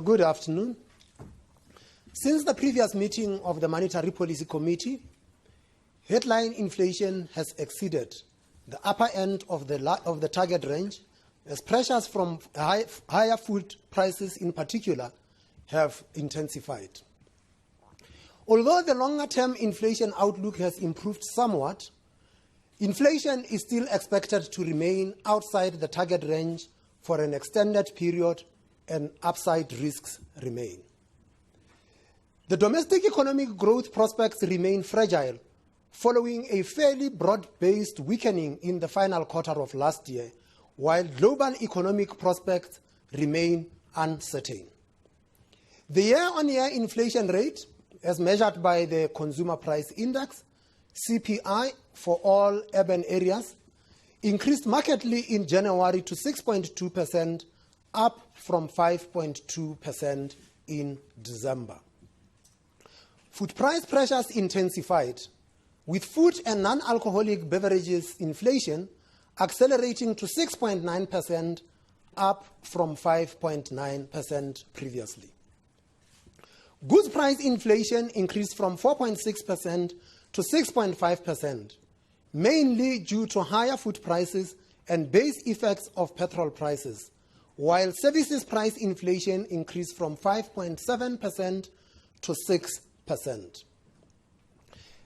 Good afternoon. Since the previous meeting of the Monetary Policy Committee, headline inflation has exceeded the upper end of the target range, as pressures from higher food prices in particular have intensified. Although the longer-term inflation outlook has improved somewhat, inflation is still expected to remain outside the target range for an extended period, and upside risks remain. The domestic economic growth prospects remain fragile following a fairly broad-based weakening in the final quarter of last year, while global economic prospects remain uncertain. The year-on-year inflation rate, as measured by the Consumer Price Index, CPI, for all urban areas, increased markedly in January to 6.2%, up from 5.2% in December. Food price pressures intensified, with food and non-alcoholic beverages inflation accelerating to 6.9%, up from 5.9% previously. Goods price inflation increased from 4.6% to 6.5%, mainly due to higher food prices and base effects of petrol prices, while services price inflation increased from 5.7% to 6%.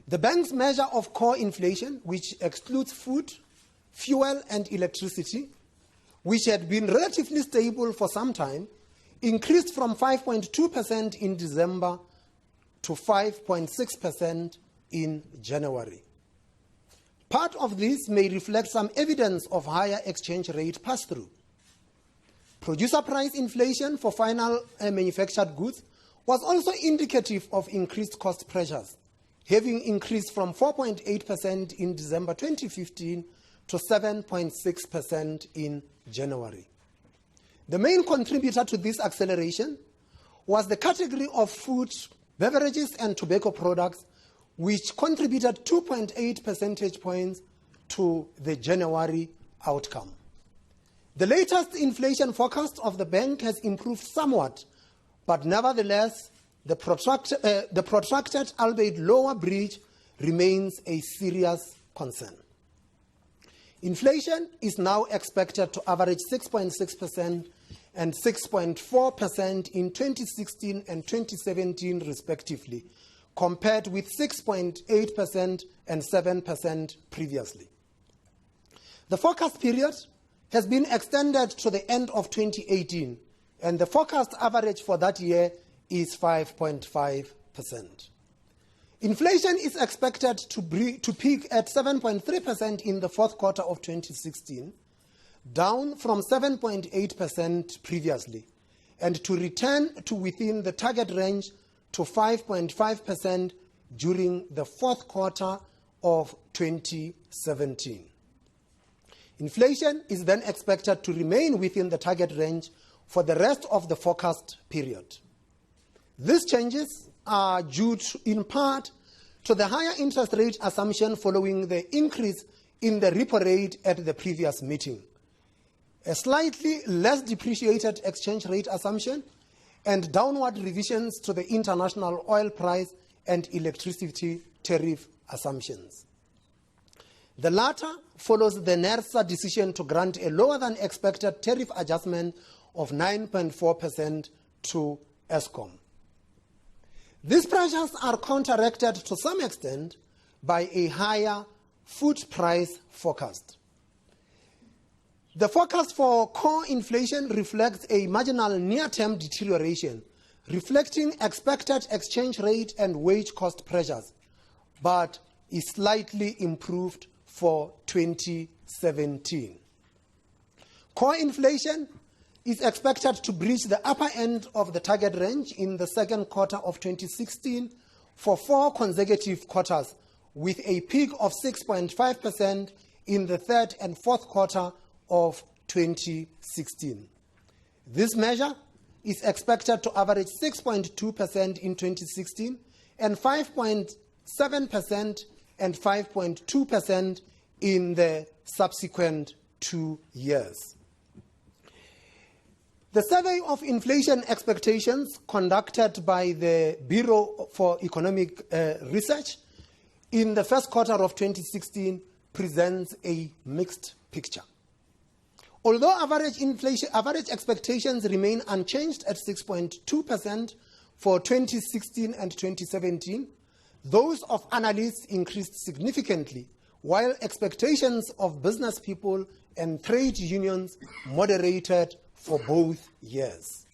The bank's measure of core inflation, which excludes food, fuel, and electricity, which had been relatively stable for some time, increased from 5.2% in December to 5.6% in January. Part of this may reflect some evidence of higher exchange rate pass-through. Producer price inflation for final manufactured goods was also indicative of increased cost pressures, having increased from 4.8% in December 2015 to 7.6% in January. The main contributor to this acceleration was the category of food, beverages, and tobacco products, which contributed 2.8 percentage points to the January outcome. The latest inflation forecast of the bank has improved somewhat, but nevertheless, the protracted, albeit lower breach remains a serious concern. Inflation is now expected to average 6.6% and 6.4% in 2016 and 2017 respectively, compared with 6.8% and 7% previously. The forecast period has been extended to the end of 2018, and the forecast average for that year is 5.5%. Inflation is expected to peak at 7.3% in the fourth quarter of 2016, down from 7.8% previously, and to return to within the target range to 5.5% during the fourth quarter of 2017. Inflation is then expected to remain within the target range for the rest of the forecast period. These changes are due in part to the higher interest rate assumption following the increase in the repo rate at the previous meeting, a slightly less depreciated exchange rate assumption, and downward revisions to the international oil price and electricity tariff assumptions. The latter follows the NERSA decision to grant a lower than expected tariff adjustment of 9.4% to Eskom. These pressures are counteracted to some extent by a higher food price forecast. The forecast for core inflation reflects a marginal near-term deterioration, reflecting expected exchange rate and wage cost pressures, but is slightly improved for 2017. Core inflation is expected to breach the upper end of the target range in the second quarter of 2016 for 4 consecutive quarters, with a peak of 6.5% in the third and fourth quarter of 2016. This measure is expected to average 6.2% in 2016 and 5.7% and 5.2% in the subsequent 2 years. The survey of inflation expectations conducted by the Bureau for Economic Research in the first quarter of 2016 presents a mixed picture. Although average expectations remain unchanged at 6.2% for 2016 and 2017, those of analysts increased significantly, while expectations of business people and trade unions moderated for both years.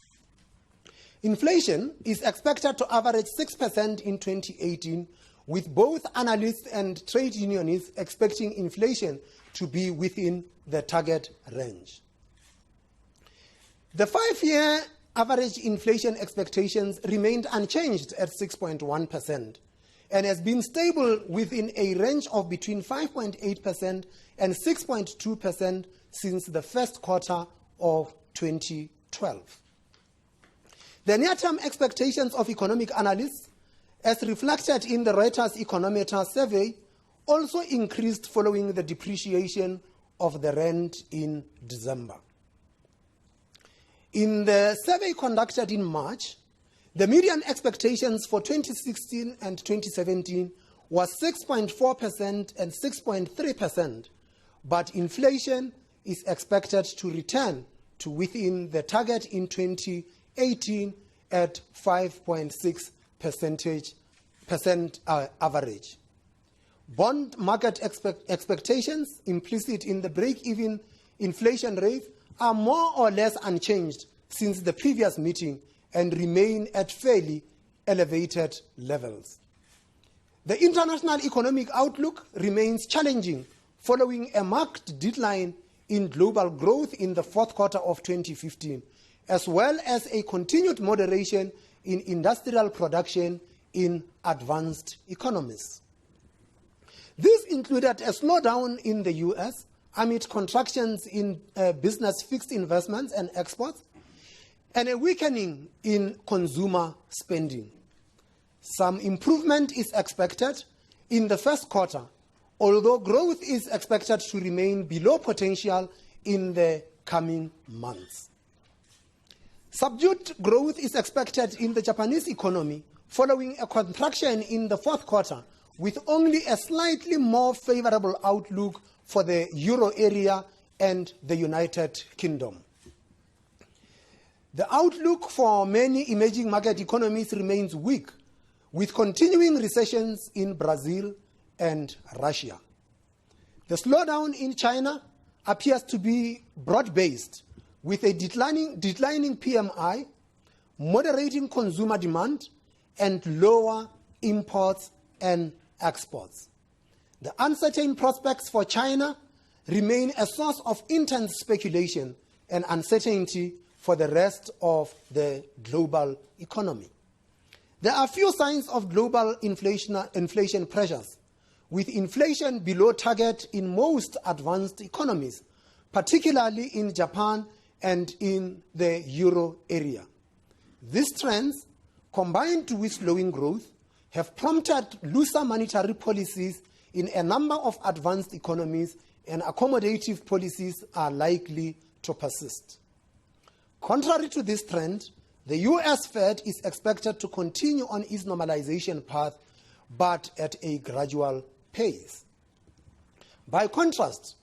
Inflation is expected to average 6% in 2018, with both analysts and trade unionists expecting inflation to be within the target range. The 5-year average inflation expectations remained unchanged at 6.1% and has been stable within a range of between 5.8% and 6.2% since the first quarter of 2012. The near-term expectations of economic analysts, as reflected in the Reuters Econometer survey, also increased following the depreciation of the rand in December. In the survey conducted in March, the median expectations for 2016 and 2017 was 6.4% and 6.3%, but inflation is expected to return to within the target in 2018 at 5.6% average. Bond market expectations implicit in the break-even inflation rate are more or less unchanged since the previous meeting and remain at fairly elevated levels. The international economic outlook remains challenging following a marked decline in global growth in the fourth quarter of 2015, as well as a continued moderation in industrial production in advanced economies. This included a slowdown in the US amid contractions in business fixed investments and exports, and a weakening in consumer spending. Some improvement is expected in the first quarter, although growth is expected to remain below potential in the coming months. Subdued growth is expected in the Japanese economy following a contraction in the fourth quarter, with only a slightly more favorable outlook for the euro area and the United Kingdom. The outlook for many emerging market economies remains weak, with continuing recessions in Brazil and Russia. The slowdown in China appears to be broad-based, with a declining PMI, moderating consumer demand, and lower imports and exports. The uncertain prospects for China remain a source of intense speculation and uncertainty for the rest of the global economy. There are few signs of global inflation pressures, with inflation below target in most advanced economies, particularly in Japan and in the euro area. These trends, combined with slowing growth, have prompted looser monetary policies in a number of advanced economies, and accommodative policies are likely to persist. Contrary to this trend, the US Fed is expected to continue on its normalization path, but at a gradual pace. By contrast,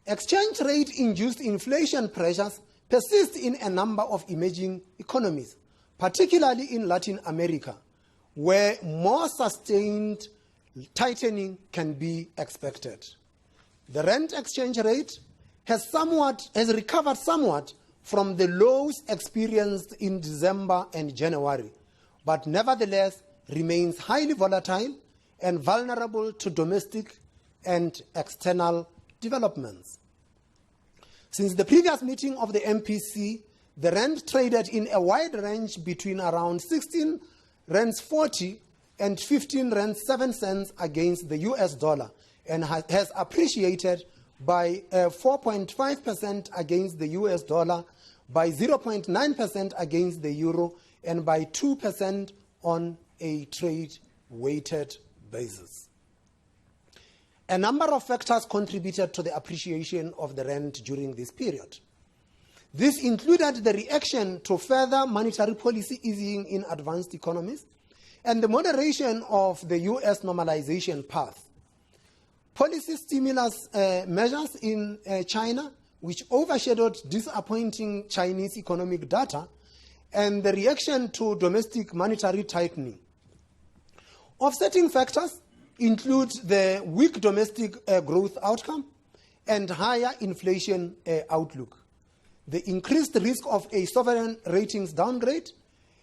exchange rate-induced inflation pressures persist in a number of emerging economies, particularly in Latin America, where more sustained tightening can be expected. The rand exchange rate has recovered somewhat from the lows experienced in December and January, but nevertheless remains highly volatile and vulnerable to domestic and external developments. Since the previous meeting of the MPC, the rand traded in a wide range between around 16 rands 40 and 15 rands 7 cents against the US dollar, and has appreciated by 4.5% against the US dollar, by 0.9% against the euro, and by 2% on a trade-weighted basis. A number of factors contributed to the appreciation of the rand during this period. This included the reaction to further monetary policy easing in advanced economies and the moderation of the U.S. normalization path. Policy stimulus measures in China, which overshadowed disappointing Chinese economic data, and the reaction to domestic monetary tightening. Offsetting factors include the weak domestic growth outcome and higher inflation outlook, the increased risk of a sovereign ratings downgrade,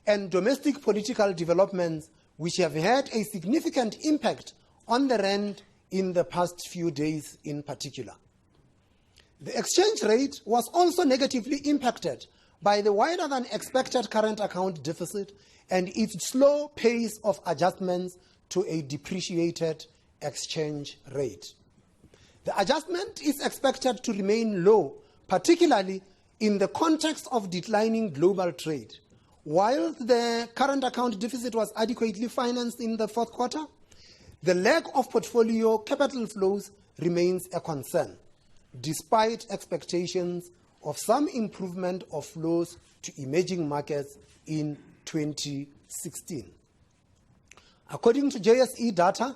and domestic political developments which have had a significant impact on the rand in the past few days in particular. The exchange rate was also negatively impacted by the wider than expected current account deficit and its slow pace of adjustments to a depreciated exchange rate. The adjustment is expected to remain low, particularly in the context of declining global trade. While the current account deficit was adequately financed in the fourth quarter, the lack of portfolio capital flows remains a concern, despite expectations of some improvement of flows to emerging markets in 2016. According to JSE data,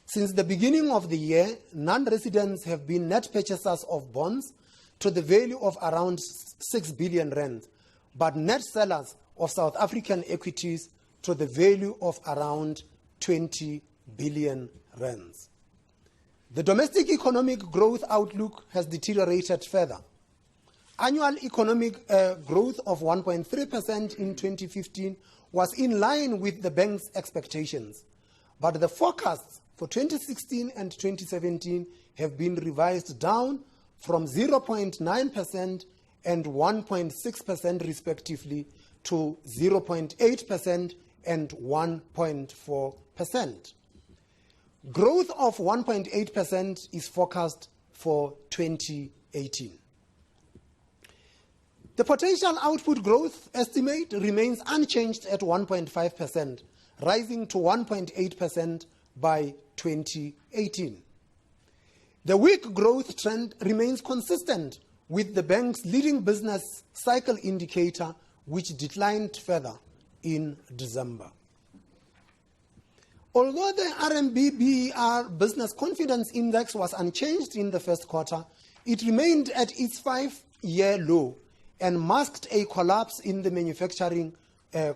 since the beginning of the year, non-residents have been net purchasers of bonds to the value of around 6 billion rand, but net sellers of South African equities to the value of around 20 billion rands. The domestic economic growth outlook has deteriorated further. Annual economic growth of 1.3% in 2015 was in line with the bank's expectations, but the forecasts for 2016 and 2017 have been revised down from 0.9% and 1.6% respectively to 0.8% and 1.4%. Growth of 1.8% is forecast for 2018. The potential output growth estimate remains unchanged at 1.5%, rising to 1.8% by 2018. The weak growth trend remains consistent with the bank's leading business cycle indicator, which declined further in December. Although the RMB-BER Business Confidence Index was unchanged in the first quarter, it remained at its 5-year low and masked a collapse in the Manufacturing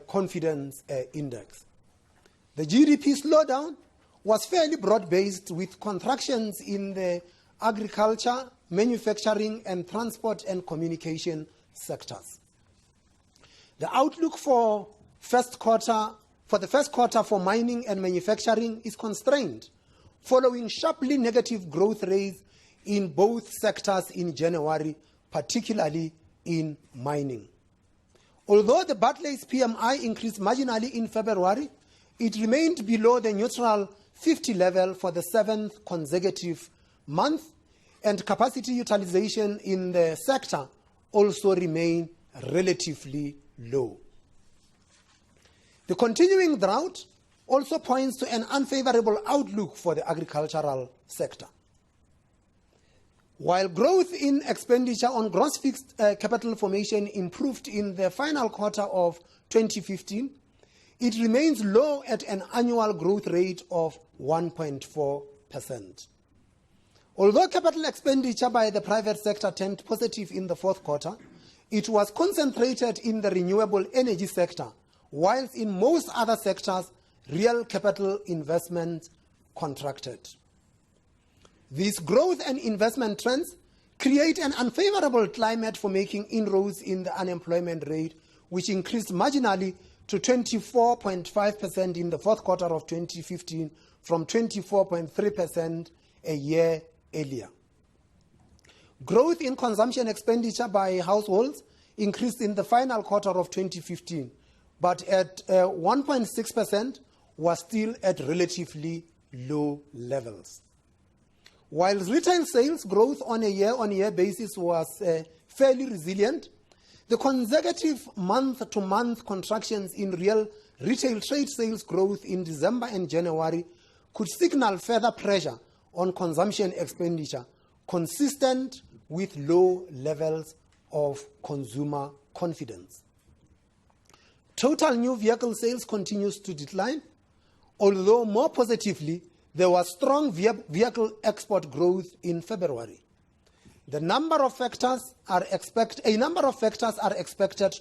Confidence Index. The GDP slowdown was fairly broad-based, with contractions in the agriculture, manufacturing, and transport and communication sectors. The outlook for the first quarter for mining and manufacturing is constrained, following sharply negative growth rates in both sectors in January, particularly in mining. Although the Barclays PMI increased marginally in February, it remained below the neutral 50 level for the 7th consecutive month, and capacity utilization in the sector also remained relatively low. The continuing drought also points to an unfavorable outlook for the agricultural sector. While growth in expenditure on gross fixed capital formation improved in the final quarter of 2015, it remains low at an annual growth rate of 1.4%. Although capital expenditure by the private sector turned positive in the fourth quarter, it was concentrated in the renewable energy sector, whilst in most other sectors, real capital investment contracted. These growth and investment trends create an unfavorable climate for making inroads in the unemployment rate, which increased marginally to 24.5% in the fourth quarter of 2015 from 24.3% a year earlier. Growth in consumption expenditure by households increased in the final quarter of 2015, but at 1.6% was still at relatively low levels. While retail sales growth on a year-on-year basis was fairly resilient, the consecutive month-to-month contractions in real retail trade sales growth in December and January could signal further pressure on consumption expenditure, consistent with low levels of consumer confidence. Total new vehicle sales continues to decline, although more positively, there was strong vehicle export growth in February. A number of factors are expected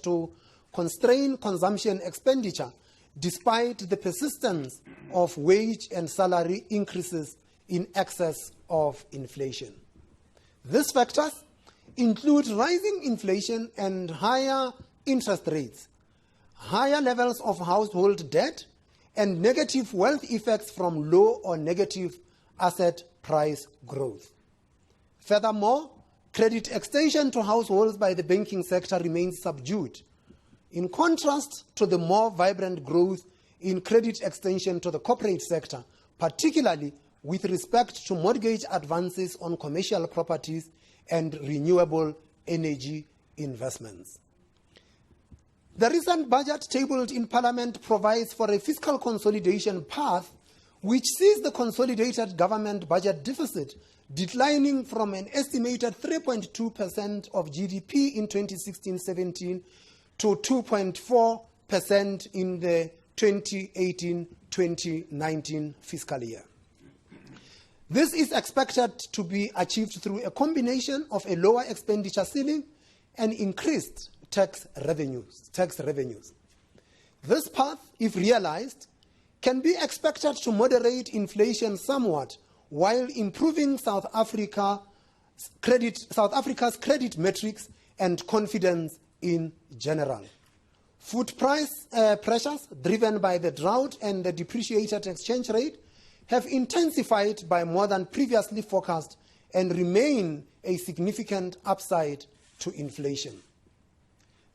to constrain consumption expenditure despite the persistence of wage and salary increases in excess of inflation. These factors include rising inflation and higher interest rates, higher levels of household debt, and negative wealth effects from low or negative asset price growth. Furthermore, credit extension to households by the banking sector remains subdued, in contrast to the more vibrant growth in credit extension to the corporate sector, particularly with respect to mortgage advances on commercial properties and renewable energy investments. The recent budget tabled in Parliament provides for a fiscal consolidation path which sees the consolidated government budget deficit declining from an estimated 3.2% of GDP in 2016-17 to 2.4% in the 2018-2019 fiscal year. This is expected to be achieved through a combination of a lower expenditure ceiling and increased tax revenues. This path, if realized, can be expected to moderate inflation somewhat while improving South Africa's credit metrics and confidence in general. Food price pressures driven by the drought and the depreciated exchange rate have intensified by more than previously forecast and remain a significant upside to inflation.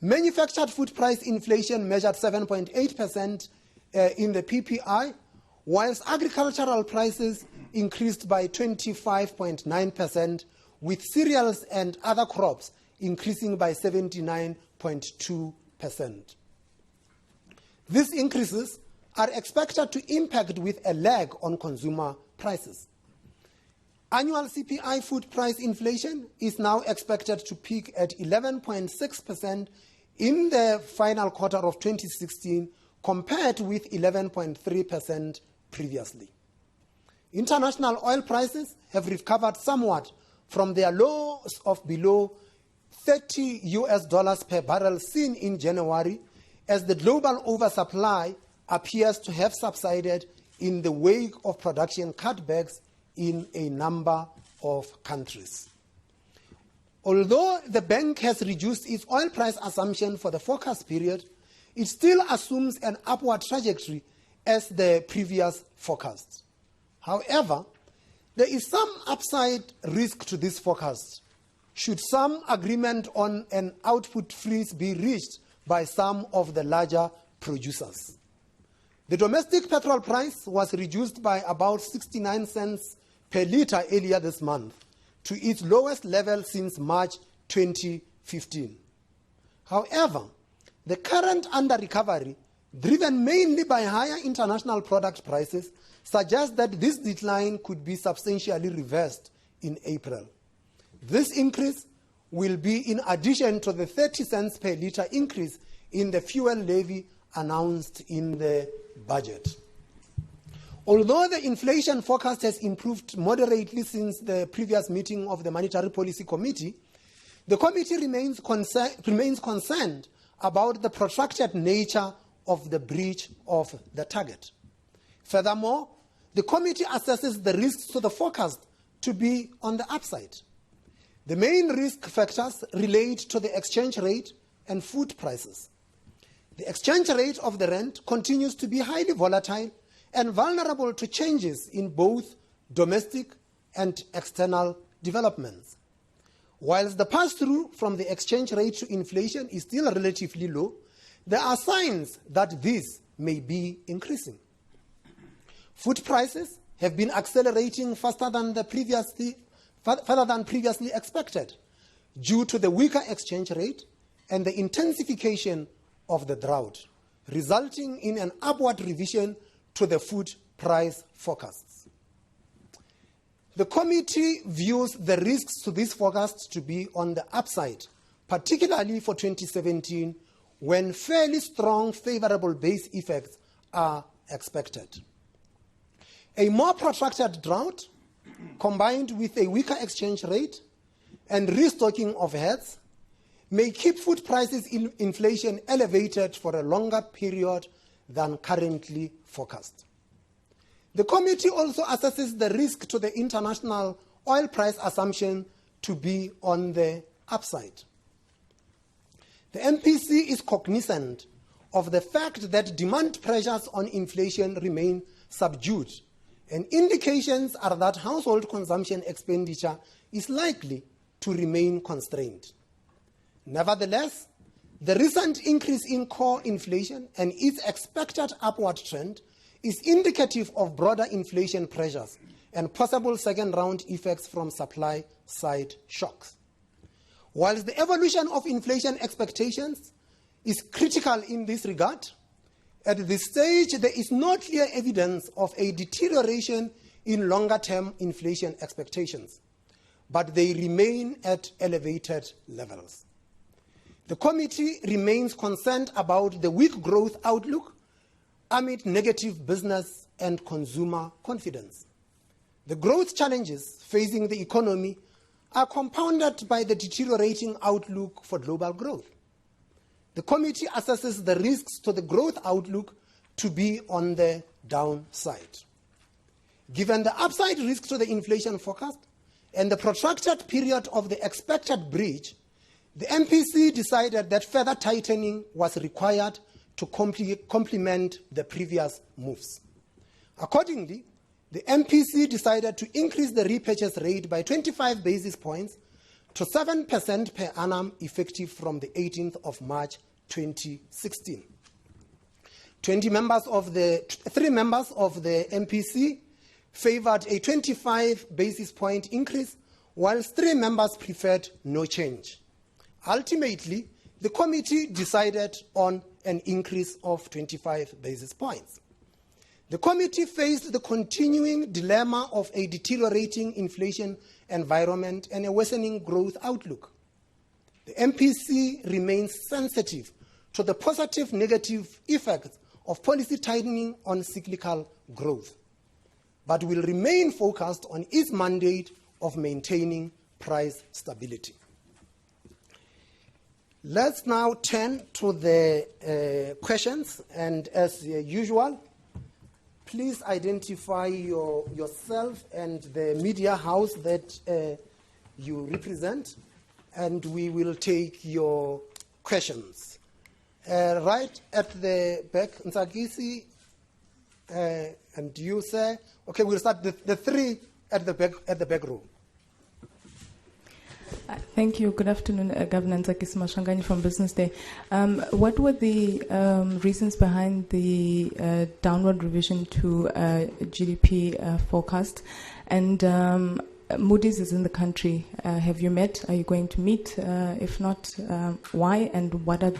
Manufactured food price inflation measured 7.8% in the PPI, whilst agricultural prices increased by 25.9%, with cereals and other crops increasing by 79.2%. These increases are expected to impact with a lag on consumer prices. Annual CPI food price inflation is now expected to peak at 11.6% in the final quarter of 2016, compared with 11.3% previously. International oil prices have recovered somewhat from their lows of below $30 per barrel seen in January, as the global oversupply appears to have subsided in the wake of production cutbacks in a number of countries. Although the bank has reduced its oil price assumption for the forecast period, it still assumes an upward trajectory as the previous forecast. However, there is some upside risk to this forecast should some agreement on an output freeze be reached by some of the larger producers. The domestic petrol price was reduced by about 69 cents per litre earlier this month to its lowest level since March 2015. However, the current under-recovery, driven mainly by higher international product prices, suggests that this decline could be substantially reversed in April. This increase will be in addition to the 30 cents per litre increase in the fuel levy announced in the budget. Although the inflation forecast has improved moderately since the previous meeting of the Monetary Policy Committee, the committee remains concerned about the protracted nature of the breach of the target. Furthermore, the committee assesses the risks to the forecast to be on the upside. The main risk factors relate to the exchange rate and food prices. The exchange rate of the rand continues to be highly volatile and vulnerable to changes in both domestic and external developments. Whilst the pass-through from the exchange rate to inflation is still relatively low, there are signs that this may be increasing. Food prices have been accelerating faster than previously expected due to the weaker exchange rate and the intensification of the drought, resulting in an upward revision to the food price forecasts. The committee views the risks to this forecast to be on the upside, particularly for 2017, when fairly strong favorable base effects are expected. A more protracted drought, combined with a weaker exchange rate and restocking of herds, may keep food prices inflation elevated for a longer period than currently forecast. The committee also assesses the risk to the international oil price assumption to be on the upside. The MPC is cognizant of the fact that demand pressures on inflation remain subdued, and indications are that household consumption expenditure is likely to remain constrained. Nevertheless, the recent increase in core inflation and its expected upward trend is indicative of broader inflation pressures and possible second-round effects from supply-side shocks. Whilst the evolution of inflation expectations is critical in this regard, at this stage there is no clear evidence of a deterioration in longer-term inflation expectations, but they remain at elevated levels. The committee remains concerned about the weak growth outlook amid negative business and consumer confidence. The growth challenges facing the economy are compounded by the deteriorating outlook for global growth. The committee assesses the risks to the growth outlook to be on the downside. Given the upside risk to the inflation forecast and the protracted period of the expected breach, the MPC decided that further tightening was required to complement the previous moves. Accordingly, the MPC decided to increase the repurchase rate by 25 basis points to 7% per annum effective from the 18th of March 2016. 3 members of the MPC favored a 25 basis point increase, whilst 3 members preferred no change. Ultimately, the committee decided on an increase of 25 basis points. The committee faced the continuing dilemma of a deteriorating inflation environment and a worsening growth outlook. The MPC remains sensitive to the positive negative effects of policy tightening on cyclical growth, but will remain focused on its mandate of maintaining price stability. Let's now turn to the questions, and as usual, please identify yourself and the media house that you represent, and we will take your questions. Right at the back, Nsakisi, and you, sir. Okay, we'll start the 3 at the back row. Thank you. Good afternoon, Governor Ntsakisi Mashangani from Business Day. What were the reasons behind the downward revision to GDP forecast? And Moody's is in the country. Have you met? Are you going to meet? If not, why? And what are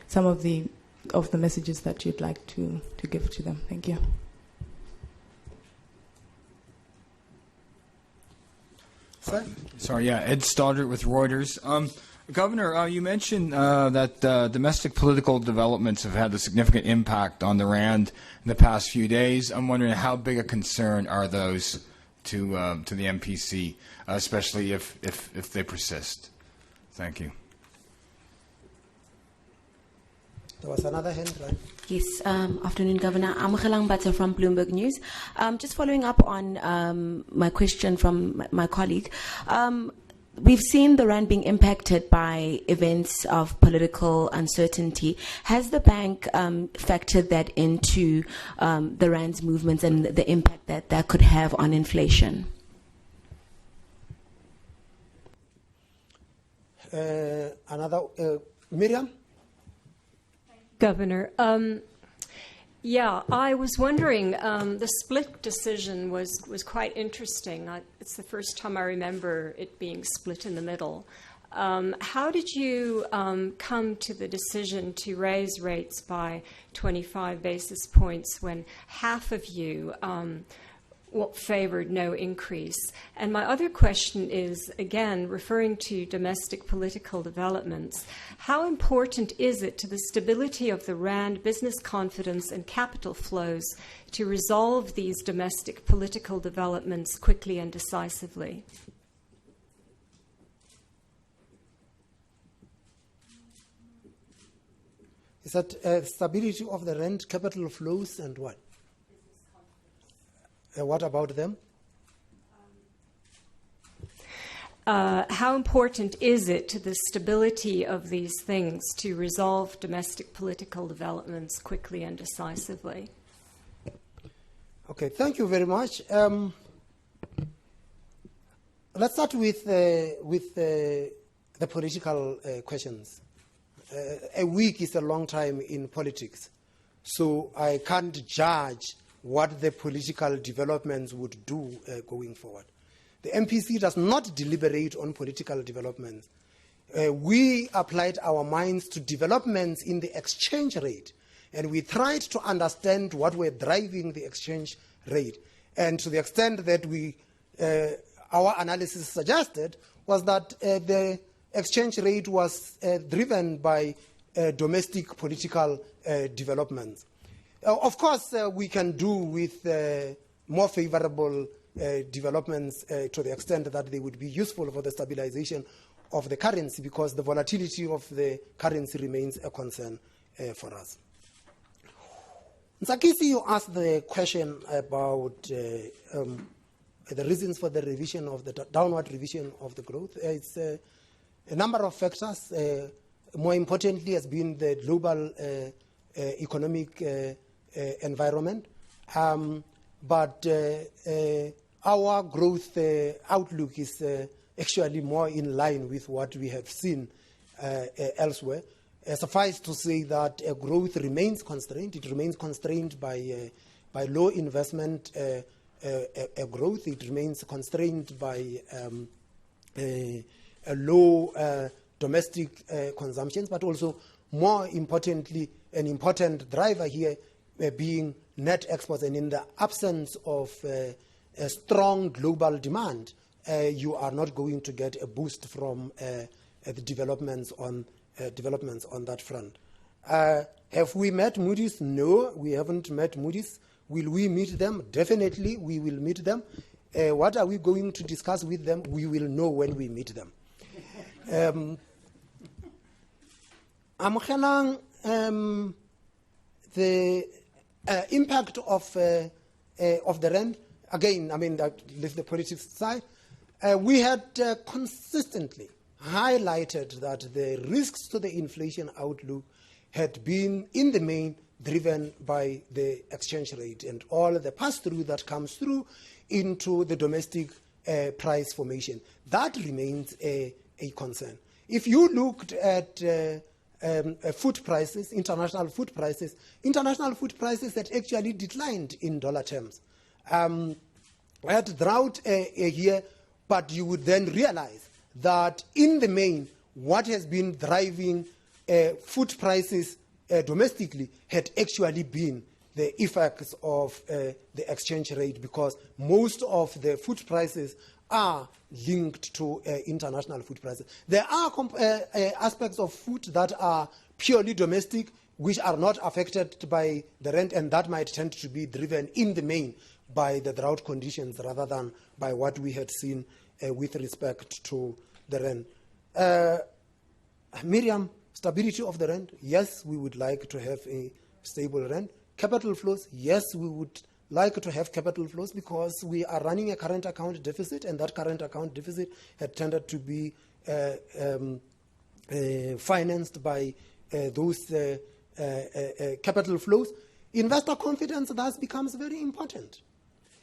some of the messages that you'd like to give to them? Thank you. Sorry, Ed Stoddard with Reuters. Governor, you mentioned that domestic political developments have had a significant impact on the rand in the past few days. I'm wondering how big a concern are those to the MPC, especially if they persist. Thank you. There was another hand, right? Yes, afternoon, Governor. I'm Gelang Bata from Bloomberg News. Just following up on my question from my colleague. We've seen the rand being impacted by events of political uncertainty. Has the bank factored that into the rand's movements and the impact that could have on inflation? Miriam? Governor, I was wondering, the split decision was quite interesting. It's the first time I remember it being split in the middle. How did you come to the decision to raise rates by 25 basis points when half of you favored no increase. And my other question is, again, referring to domestic political developments, how important is it to the stability of the rand, business confidence, and capital flows to resolve these domestic political developments quickly and decisively? Is that stability of the rand, capital flows, and what? What about them? How important is it to the stability of these things to resolve domestic political developments quickly and decisively? Okay, thank you very much. Let's start with the political questions. A week is a long time in politics, so I can't judge what the political developments would do going forward. The MPC does not deliberate on political developments. We applied our minds to developments in the exchange rate, and we tried to understand what were driving the exchange rate. And to the extent that our analysis suggested was that the exchange rate was driven by domestic political developments. Of course, we can do with more favorable developments to the extent that they would be useful for the stabilization of the currency, because the volatility of the currency remains a concern for us. Nsakisi, you asked the question about the reasons for the revision of the downward revision of the growth. It's a number of factors. More importantly has been the global economic environment. But our growth outlook is actually more in line with what we have seen elsewhere. Suffice to say that growth remains constrained. It remains constrained by low investment growth. It remains constrained by a low domestic consumption, but also, more importantly, an important driver here being net exports. And in the absence of a strong global demand, you are not going to get a boost from the developments on that front. Have we met Moody's? No, we haven't met Moody's. Will we meet them? Definitely, we will meet them. What are we going to discuss with them? We will know when we meet them. The impact of the rand, again, I mean, leave the politics aside. We had consistently highlighted that the risks to the inflation outlook had been, in the main, driven by the exchange rate and all the pass-through that comes through into the domestic price formation. That remains a concern. If you looked at food prices, international food prices had actually declined in dollar terms. We had drought here, but you would then realize that in the main, what has been driving food prices domestically had actually been the effects of the exchange rate, because most of the food prices are linked to international food prices. There are aspects of food that are purely domestic, which are not affected by the rand, and that might tend to be driven in the main by the drought conditions rather than by what we had seen with respect to the rand. Miriam, stability of the rand, yes, we would like to have a stable rand. Capital flows, yes, we would like to have capital flows, because we are running a current account deficit, and that current account deficit had tended to be financed by those capital flows. Investor confidence thus becomes very important,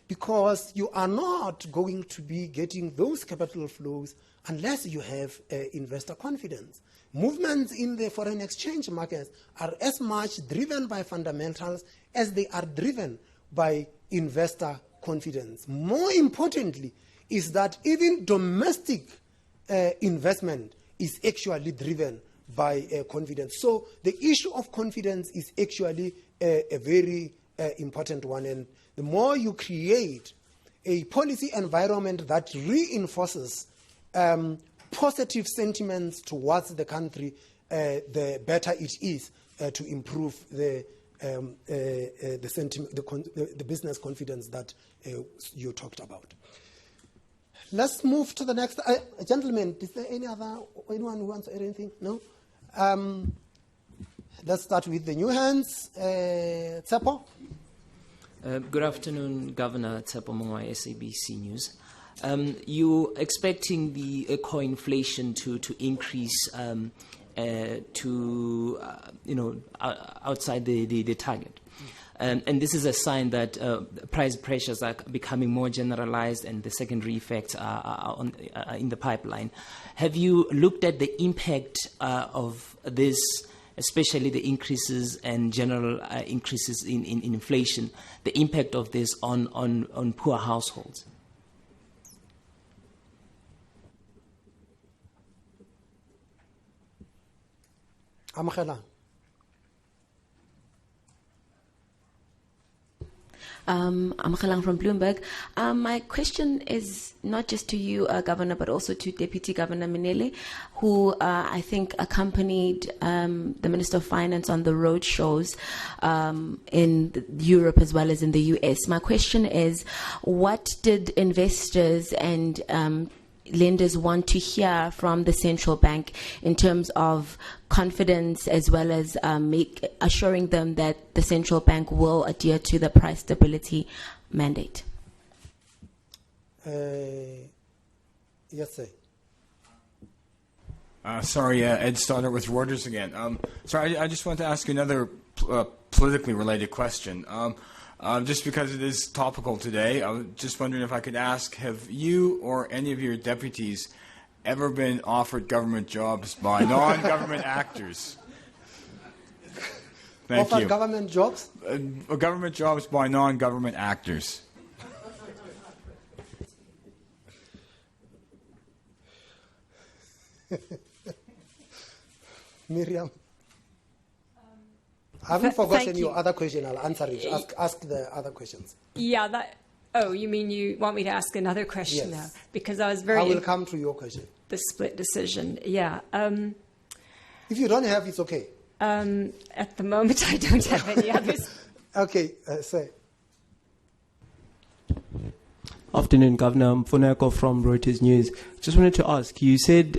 because you are not going to be getting those capital flows unless you have investor confidence. Movements in the foreign exchange markets are as much driven by fundamentals as they are driven by investor confidence. More importantly is that even domestic investment is actually driven by confidence. So the issue of confidence is actually a very important one. And the more you create a policy environment that reinforces positive sentiments towards the country, the better it is to improve the business confidence that you talked about. Let's move to the next. Gentlemen, is there anyone who wants anything? No? Let's start with the new hands. Tsepo? Good afternoon, Governor. Tsepo Mongwa, SABC News. You're expecting the core inflation to increase outside the target. And this is a sign that price pressures are becoming more generalized and the secondary effects are in the pipeline. Have you looked at the impact of this, especially the increases and general increases in inflation, the impact of this on poor households? Amkhela. I'm Khalang from Bloomberg. My question is not just to you, Governor, but also to Deputy Governor Minele, who I think accompanied the Minister of Finance on the road shows in Europe as well as in the US. My question is, what did investors and lenders want to hear from the central bank in terms of confidence, as well as assuring them that the central bank will adhere to the price stability mandate? Yes, sir. Sorry, Ed Stoddard with Reuters again. Sorry, I just want to ask you another politically related question. Just because it is topical today, I was just wondering if I could ask, have you or any of your deputies ever been offered government jobs by non-government actors? Thank Offered you. government jobs? Government jobs by non-government actors. Miriam? I haven't forgotten your other question. I'll answer it. Ask the other questions. Yeah, you mean you want me to ask another question Yes. now? Because I was very... I will come to your question. The split decision, yeah. If you don't have, it's okay. At the moment, I don't have any others. Okay, say. Afternoon, Governor. I'm Foneko from Reuters News. Just wanted to ask, you said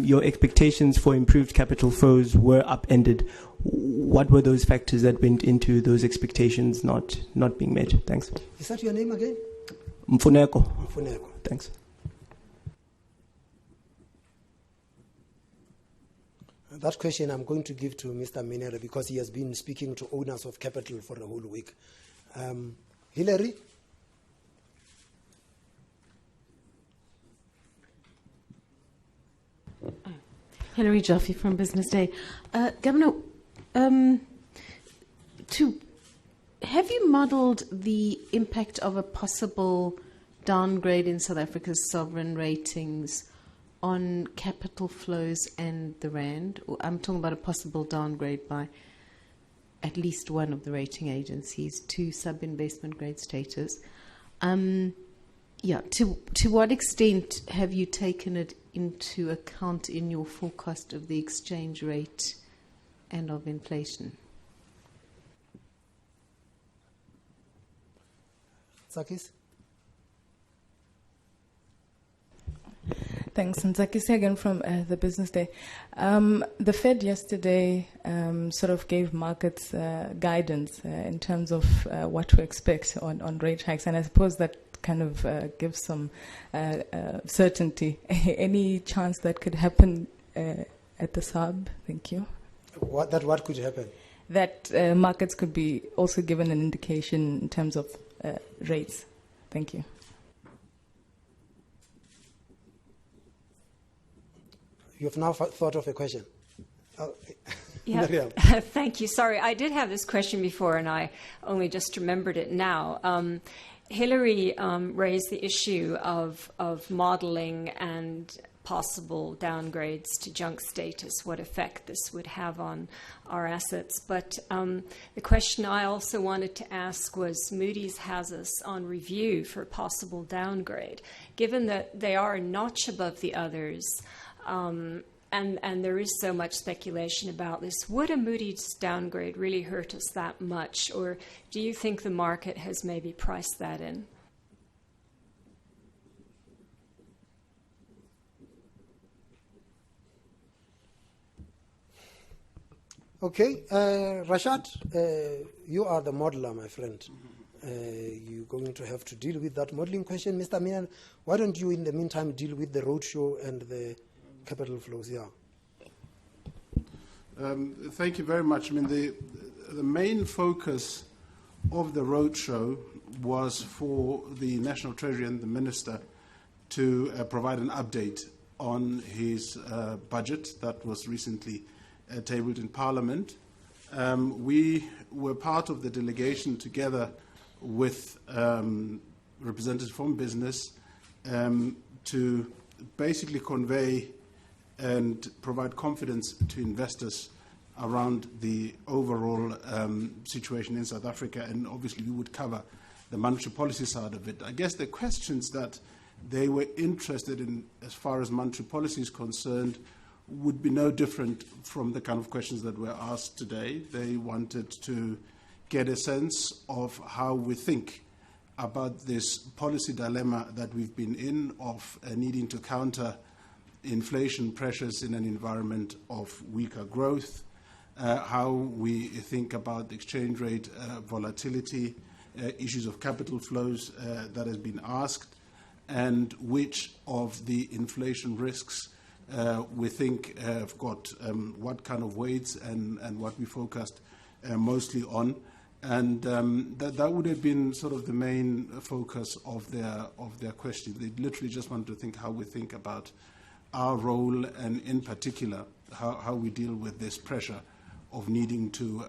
your expectations for improved capital flows were upended. What were those factors that went into those expectations not being met? Thanks. Is that your name again? Mfuneko. Mfuneko. Thanks. That question I'm going to give to Mr. Minere because he has been speaking to owners of capital for the whole week. Hillary? Hilary Jaffe from Business Day. Governor, have you modelled the impact of a possible downgrade in South Africa's sovereign ratings on capital flows and the rand? I'm talking about a possible downgrade by at least one of the rating agencies to sub-investment grade status. To what extent have you taken it into account in your forecast of the exchange rate and of inflation? Sakis? Thanks. Nzakisi again from the Business Day. The Fed yesterday sort of gave markets guidance in terms of what to expect on rate hikes, and I suppose that kind of gives some certainty. Any chance that could happen at the sub? Thank you. What could happen? That markets could be also given an indication in terms of rates. Thank you. You have now thought of a question. Yeah. Thank you. Sorry, I did have this question before, and I only just remembered it now. Hillary raised the issue of modelling and possible downgrades to junk status, what effect this would have on our assets. But the question I also wanted to ask was, Moody's has us on review for possible downgrade. Given that they are a notch above the others, and there is so much speculation about this, would a Moody's downgrade really hurt us that much? Or do you think the market has maybe priced that in? Okay, Rashad, you are the modeler, my friend. You're going to have to deal with that modeling question. Mr. Mian, why don't you, in the meantime, deal with the roadshow and the capital flows? Yeah. Thank you very much. I mean, the main focus of the roadshow was for the National Treasury and the Minister to provide an update on his budget that was recently tabled in Parliament. We were part of the delegation together with representatives from business to basically convey and provide confidence to investors around the overall situation in South Africa, and obviously we would cover the monetary policy side of it. I guess the questions that they were interested in as far as monetary policy is concerned would be no different from the kind of questions that were asked today. They wanted to get a sense of how we think about this policy dilemma that we've been in of needing to counter inflation pressures in an environment of weaker growth, how we think about the exchange rate volatility, issues of capital flows that has been asked, and which of the inflation risks we think have got what kind of weights and what we focused mostly on. And that would have been sort of the main focus of their question. They literally just wanted to think how we think about our role, and in particular how we deal with this pressure of needing to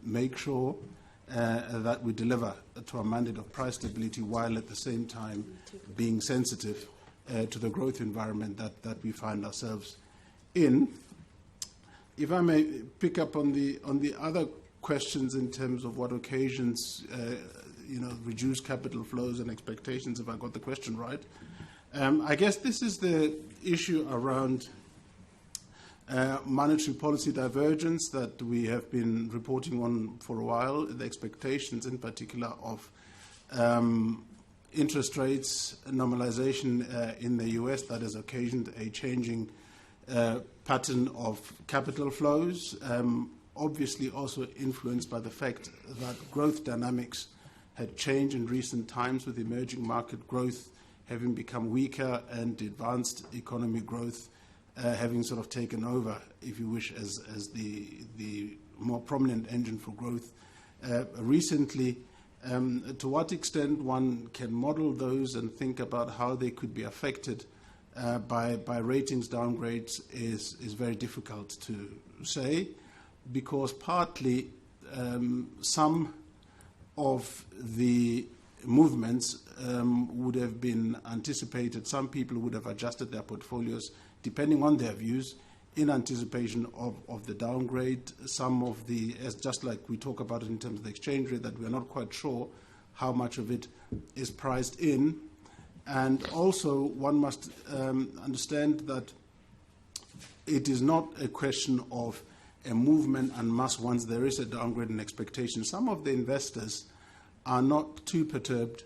make sure that we deliver to our mandate of price stability while at the same time being sensitive to the growth environment that we find ourselves in. If I may pick up on the other questions in terms of what occasions reduce capital flows and expectations, if I got the question right. I guess this is the issue around monetary policy divergence that we have been reporting on for a while, the expectations in particular of interest rates normalization in the US that has occasioned a changing pattern of capital flows, obviously also influenced by the fact that growth dynamics had changed in recent times, with emerging market growth having become weaker and advanced economy growth having sort of taken over, if you wish, as the more prominent engine for growth recently. To what extent one can model those and think about how they could be affected by ratings downgrades is very difficult to say, because partly some of the movements would have been anticipated. Some people would have adjusted their portfolios depending on their views in anticipation of the downgrade. Some of the, as just like we talk about it in terms of the exchange rate, that we're not quite sure how much of it is priced in. And also one must understand that it is not a question of a movement en masse once there is a downgrade in expectation. Some of the investors are not too perturbed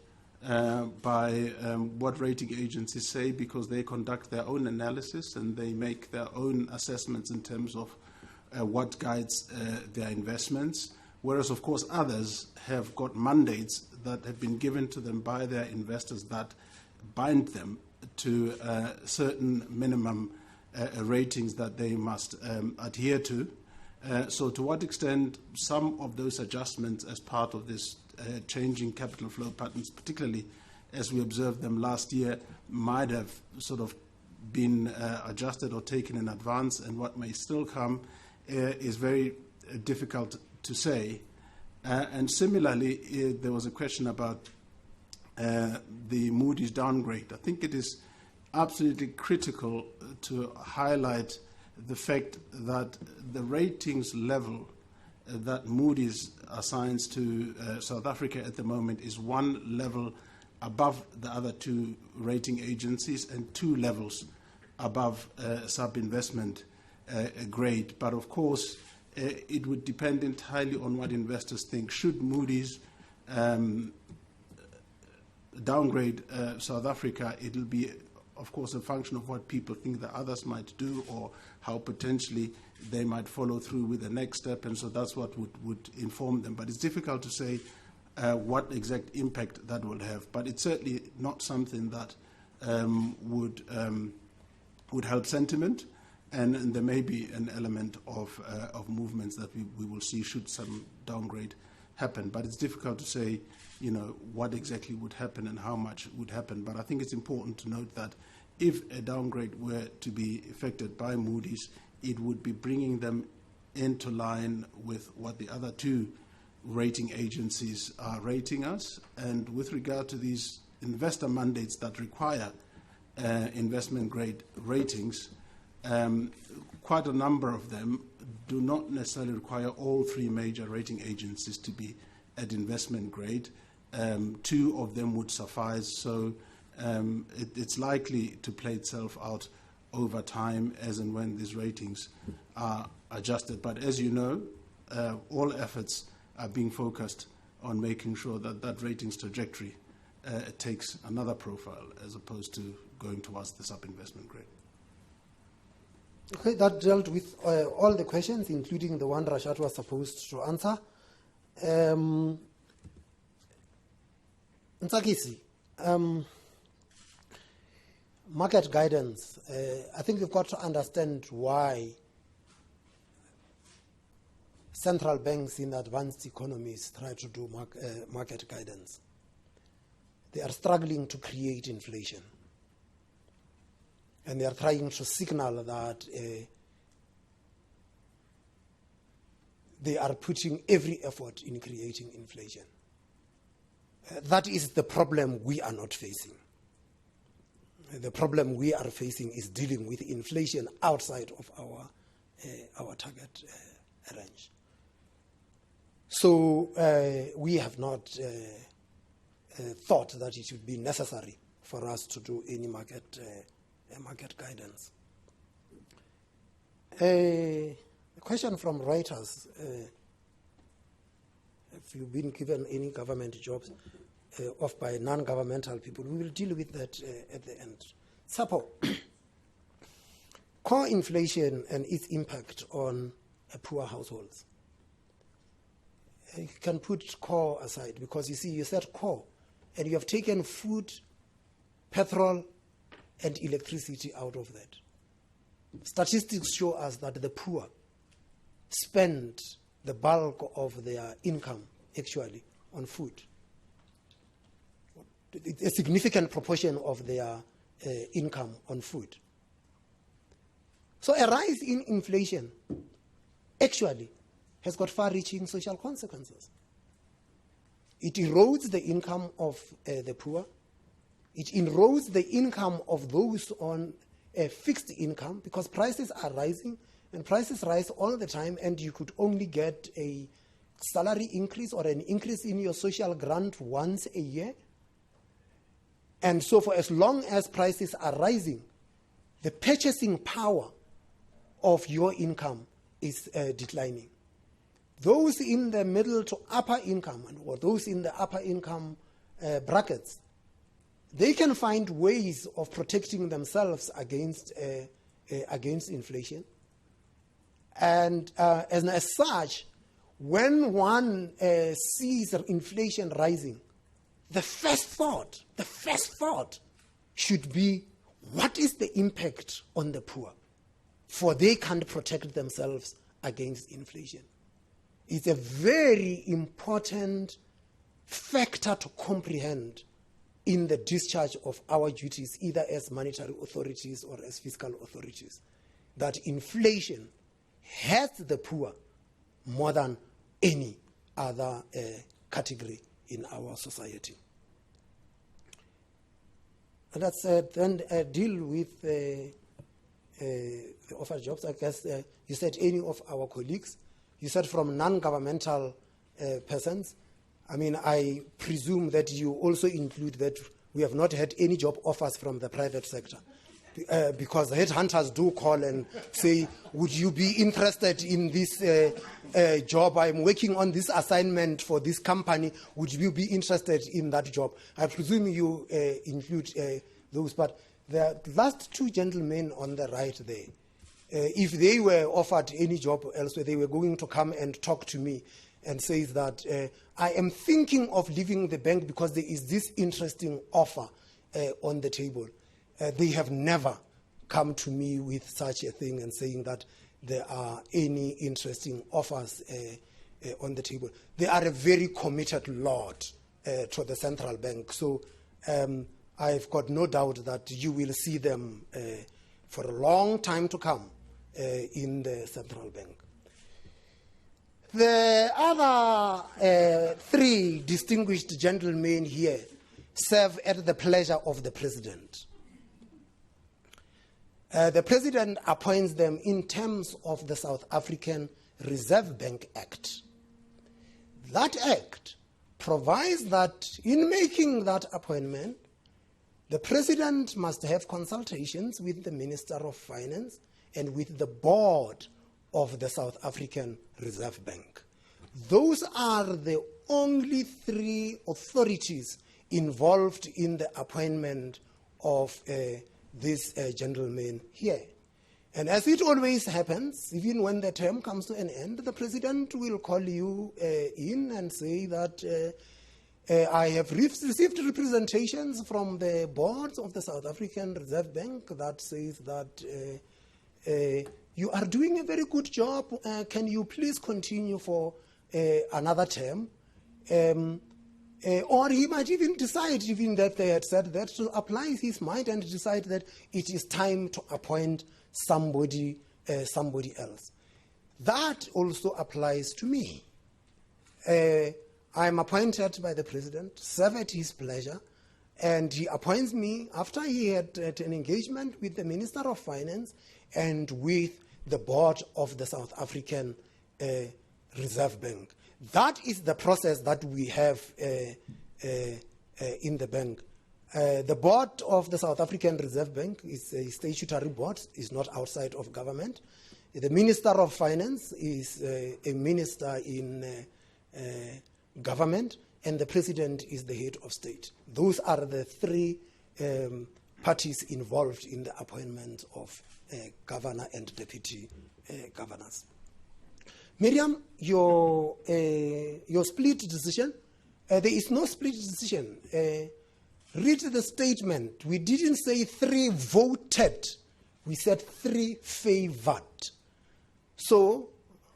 by what rating agencies say, because they conduct their own analysis and they make their own assessments in terms of what guides their investments. Whereas, of course, others have got mandates that have been given to them by their investors that bind them to certain minimum ratings that they must adhere to. So to what extent some of those adjustments as part of this changing capital flow patterns, particularly as we observed them last year, might have sort of been adjusted or taken in advance, and what may still come is very difficult to say. And similarly, there was a question about the Moody's downgrade. I think it is absolutely critical to highlight the fact that the ratings level that Moody's assigns to South Africa at the moment is one level above the other two rating agencies and two levels above sub-investment grade. But of course, it would depend entirely on what investors think. Should Moody's downgrade South Africa, it'll be, of course, a function of what people think the others might do or how potentially they might follow through with the next step, and so that's what would inform them. But it's difficult to say what exact impact that will have. But it's certainly not something that would help sentiment, and there may be an element of movements that we will see should some downgrade happen. But it's difficult to say, what exactly would happen and how much would happen. But I think it's important to note that if a downgrade were to be effected by Moody's, it would be bringing them into line with what the other two rating agencies are rating us. And with regard to these investor mandates that require investment grade ratings, quite a number of them do not necessarily require all three major rating agencies to be at investment grade. Two of them would suffice, so it's likely to play itself out over time as and when these ratings are adjusted. But as you know, all efforts are being focused on making sure that that ratings trajectory takes another profile as opposed to going towards the sub-investment grade. Okay, that dealt with all the questions, including the one Rashad was supposed to answer. Ntsakisi, market guidance. I think you've got to understand why central banks in advanced economies try to do market guidance. They are struggling to create inflation. And they are trying to signal that they are putting every effort in creating inflation. That is the problem we are not facing. The problem we are facing is dealing with inflation outside of our target range. So we have not thought that it would be necessary for us to do any market guidance. A question from Reuters. If you've been given any government jobs off by non-governmental people, we will deal with that at the end. Sapo, core inflation and its impact on poor households. You can put core aside because you see, you said core, and you have taken food, petrol, and electricity out of that. Statistics show us that the poor spend the bulk of their income actually on food. A significant proportion of their income on food. So a rise in inflation actually has got far-reaching social consequences. It erodes the income of the poor. It erodes the income of those on a fixed income because prices are rising and prices rise all the time, and you could only get a salary increase or an increase in your social grant once a year. And so for as long as prices are rising, the purchasing power of your income is declining. Those in the middle to upper income or those in the upper income brackets, they can find ways of protecting themselves against inflation. And as such, when one sees inflation rising, the first thought should be, what is the impact on the poor? For they can't protect themselves against inflation. It's a very important factor to comprehend in the discharge of our duties, either as monetary authorities or as fiscal authorities, that inflation hurts the poor more than any other category in our society. let's then deal with the offered jobs. I guess you said any of our colleagues. You said from non-governmental persons. I mean, I presume that you also include that we have not had any job offers from the private sector. Because headhunters do call and say, would you be interested in this job? I'm working on this assignment for this company. Would you be interested in that job? I presume you include those. But the last two gentlemen on the right there, if they were offered any job elsewhere, they were going to come and talk to me and say that I am thinking of leaving the bank because there is this interesting offer on the table. They have never come to me with such a thing and saying that there are any interesting offers on the table. They are a very committed lot to the central bank. So I've got no doubt that you will see them for a long time to come in the central bank. The other three distinguished gentlemen here serve at the pleasure of the president. The president appoints them in terms of the South African Reserve Bank Act. That act provides that in making that appointment, the president must have consultations with the Minister of Finance and with the board of the South African Reserve Bank. Those are the only three authorities involved in the appointment of this gentleman here. And as it always happens, even when the term comes to an end, the president will call you in and say that I have received representations from the boards of the South African Reserve Bank that says that you are doing a very good job. Can you please continue for another term? Or he might even decide, even that they had said that, to apply his mind and decide that it is time to appoint somebody else. That also applies to me. I am appointed by the president, serve at his pleasure, and he appoints me after he had an engagement with the Minister of Finance and with the board of the South African Reserve Bank. That is the process that we have in the bank. The board of the South African Reserve Bank is a statutory board, is not outside of government. The Minister of Finance is a minister in government, and the president is the head of state. Those are the three parties involved in the appointment of governor and deputy governors. Miriam, your split decision, there is no split decision. Read the statement. We didn't say 3 voted. We said 3 favored. So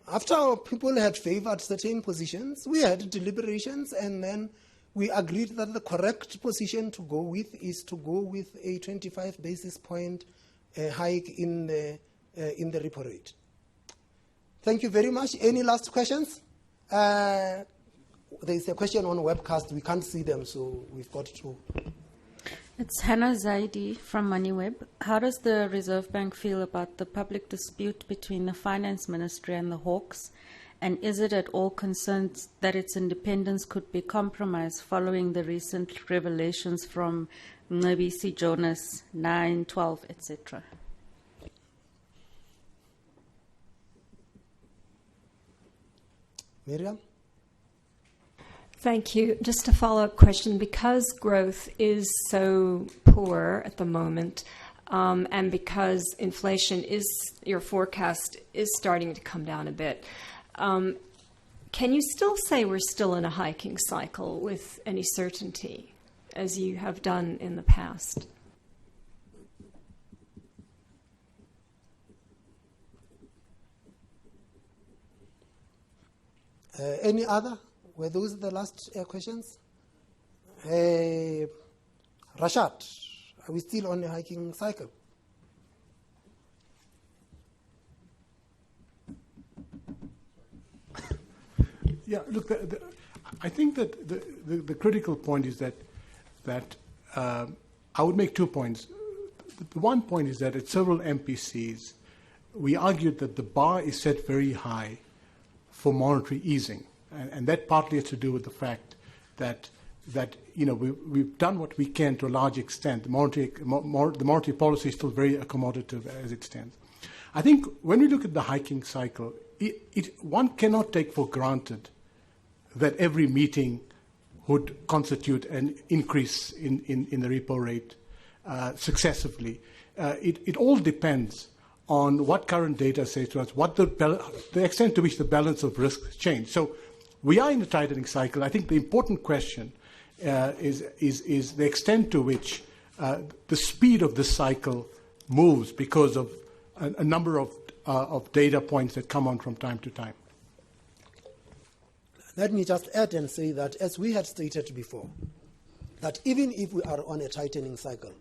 after people had favored certain positions, we had deliberations, and then we agreed that the correct position to go with is to go with a 25 basis point hike in the repo rate. Thank you very much. Any last questions? There is a question on webcast. We can't see them, so we've got to. It's Hannah Zaidi from MoneyWeb. How does the Reserve Bank feel about the public dispute between the Finance Ministry and the Hawks? And is it at all concerned that its independence could be compromised following the recent revelations from MPC Jonas 9, 12, etc.? Miriam? Thank you. Just a follow-up question. Because growth is so poor at the moment, and because inflation is, your forecast is starting to come down a bit, can you still say we're still in a hiking cycle with any certainty, as you have done in the past? Any other? Were those the last questions? Rashad, are we still on a hiking cycle? Yeah, look, I think that the critical point is that I would make 2 points. The one point is that at several MPCs, we argued that the bar is set very high for monetary easing, and that partly has to do with the fact that we've done what we can to a large extent. The monetary policy is still very accommodative as it stands. I think when we look at the hiking cycle, one cannot take for granted that every meeting would constitute an increase in the repo rate successively. It all depends on what current data says to us, what the extent to which the balance of risks change. So we are in a tightening cycle. I think the important question is the extent to which the speed of this cycle moves because of a number of data points that come on from time to time. Let me just add and say that, as we had stated before, that even if we are on a tightening cycle,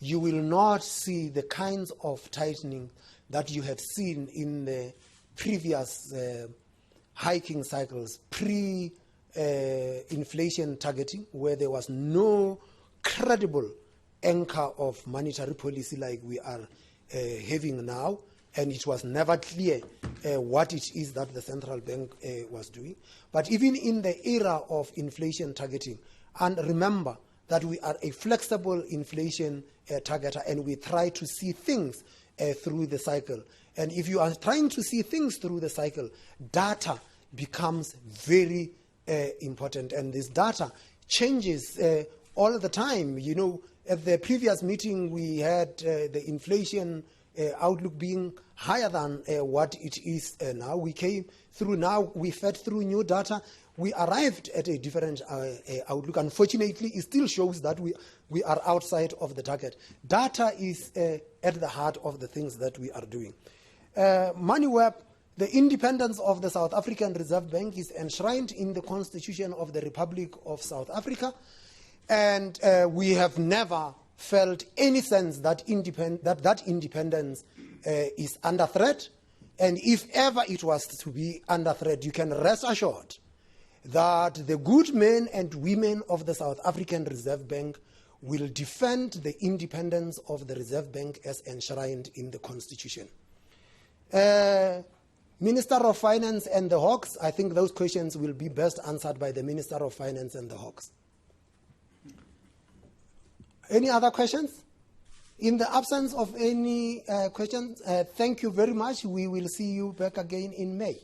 you will not see the kinds of tightening that you have seen in the previous hiking cycles, pre-inflation targeting, where there was no credible anchor of monetary policy like we are having now, and it was never clear what it is that the central bank was doing. But even in the era of inflation targeting, and remember that we are a flexible inflation targeter, and we try to see things through the cycle. And if you are trying to see things through the cycle, data becomes very important. And this data changes all the time. You know, at the previous meeting, we had the inflation outlook being higher than what it is now. We came through now, we fed through new data. We arrived at a different outlook. Unfortunately, it still shows that we are outside of the target. Data is at the heart of the things that we are doing. MoneyWeb, the independence of the South African Reserve Bank is enshrined in the Constitution of the Republic of South Africa, and we have never felt any sense that that independence is under threat. And if ever it was to be under threat, you can rest assured that the good men and women of the South African Reserve Bank will defend the independence of the Reserve Bank as enshrined in the Constitution. Minister of Finance and the Hawks, I think those questions will be best answered by the Minister of Finance and the Hawks. Any other questions? In the absence of any questions, thank you very much. We will see you back again in May.